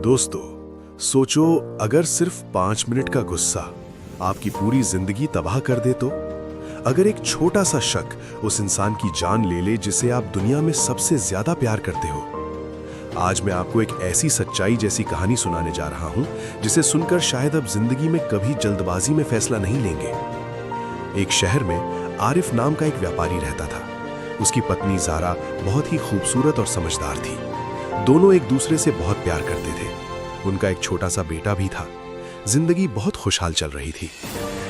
दोस्तों, सोचो अगर सिर्फ 5 मिनट का गुस्सा आपकी पूरी जिंदगी तबाह कर दे तो? अगर एक छोटा सा शक उस इंसान की जान ले ले जिसे आप दुनिया में सबसे ज्यादा प्यार करते हो। आज मैं आपको एक ऐसी सच्चाई जैसी कहानी सुनाने जा रहा हूं जिसे सुनकर शायद अब जिंदगी में कभी जल्दबाजी में फैसला नहीं लेंगे। एक शहर में आरिफ नाम का एक व्यापारी रहता था। उसकी पत्नी ज़ारा बहुत ही खूबसूरत और समझदार थी। दोनों एक दूसरे से बहुत प्यार करते थे। उनका एक छोटा सा बेटा भी था। जिंदगी बहुत खुशहाल चल रही थी,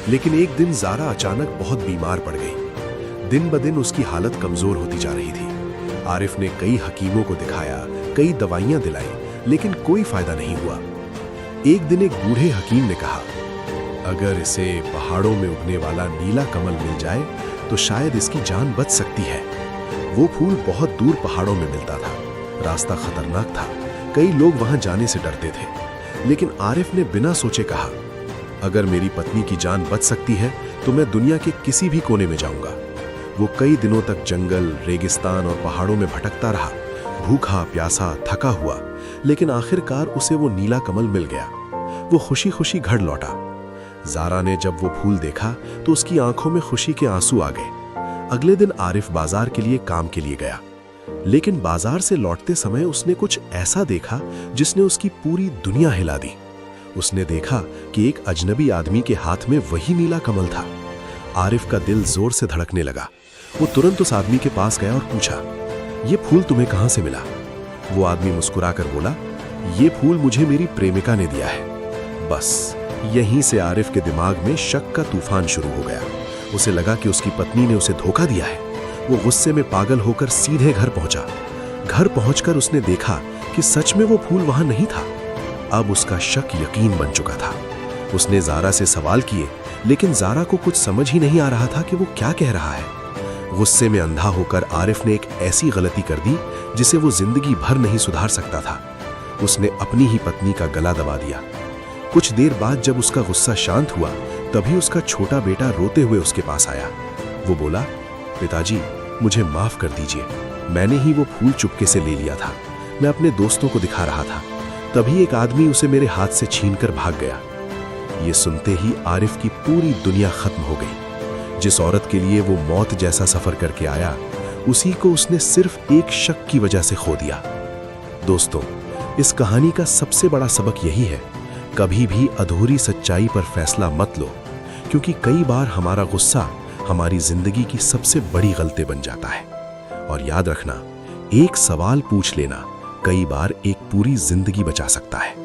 लेकिन एक दिन ज़ारा अचानक बहुत बीमार पड़ गई। दिन ब दिन उसकी हालत कमजोर होती जा रही थी। आरिफ ने कई हकीमों को दिखाया, कई दवाइयां दिलाई, लेकिन कोई फायदा नहीं हुआ। एक दिन एक बूढ़े हकीम ने कहा, अगर इसे पहाड़ों में उगने वाला नीला कमल मिल जाए तो शायद इसकी जान बच सकती है। वो फूल बहुत दूर पहाड़ों में मिलता था। रास्ता खतरनाक था, कई लोग वहां जाने से डरते थे, लेकिन आरिफ ने बिना सोचे कहा, अगर मेरी पत्नी की जान बच सकती है तो मैं दुनिया के किसी भी कोने में जाऊंगा। वो कई दिनों तक जंगल, रेगिस्तान और पहाड़ों में भटकता रहा, भूखा प्यासा थका हुआ, लेकिन आखिरकार उसे वो नीला कमल मिल गया। वो खुशी खुशी घर लौटा। ज़ारा ने जब वो फूल देखा तो उसकी आंखों में खुशी के आंसू आ गए। अगले दिन आरिफ बाजार के लिए काम के लिए गया, लेकिन बाजार से लौटते समय उसने कुछ ऐसा देखा जिसने उसकी पूरी दुनिया हिला दी। उसने देखा कि एक अजनबी आदमी के हाथ में वही नीला कमल था। आरिफ का दिल जोर से धड़कने लगा। वो तुरंत उस आदमी के पास गया और पूछा, ये फूल तुम्हें कहां से मिला? वो आदमी मुस्कुराकर बोला, ये फूल मुझे मेरी प्रेमिका ने दिया है। बस यहीं से आरिफ के दिमाग में शक का तूफान शुरू हो गया। उसे लगा कि उसकी पत्नी ने उसे धोखा दिया है। वो गुस्से में पागल होकर सीधे घर पहुंचा। घर पहुंचकर उसने देखा कि सच में वो फूल वहां नहीं था। अब उसका शक यकीन बन चुका था। उसने ज़ारा से सवाल किए, लेकिन ज़ारा को कुछ समझ ही नहीं आ रहा था कि वो क्या कह रहा है। गुस्से में अंधा होकर आरिफ ने एक ऐसी गलती कर दी जिसे वो जिंदगी भर नहीं सुधार सकता था। उसने अपनी ही पत्नी का गला दबा दिया। कुछ देर बाद जब उसका गुस्सा शांत हुआ, तभी उसका छोटा बेटा रोते हुए उसके पास आया। वो बोला, पिताजी मुझे माफ कर दीजिए, मैंने ही वो फूल चुपके से ले लिया था। मैं अपने दोस्तों को दिखा रहा था, तभी एक आदमी उसे मेरे हाथ से छीनकर भाग गया। ये सुनते ही आरिफ की पूरी दुनिया खत्म हो गई। जिस औरत के लिए वो मौत जैसा सफर करके आया, उसी को उसने सिर्फ एक शक की वजह से खो दिया। दोस्तों, इस कहानी का सबसे बड़ा सबक यही है, कभी भी अधूरी सच्चाई पर फैसला मत लो, क्योंकि कई बार हमारा गुस्सा हमारी जिंदगी की सबसे बड़ी गलती बन जाता है। और याद रखना, एक सवाल पूछ लेना कई बार एक पूरी जिंदगी बचा सकता है।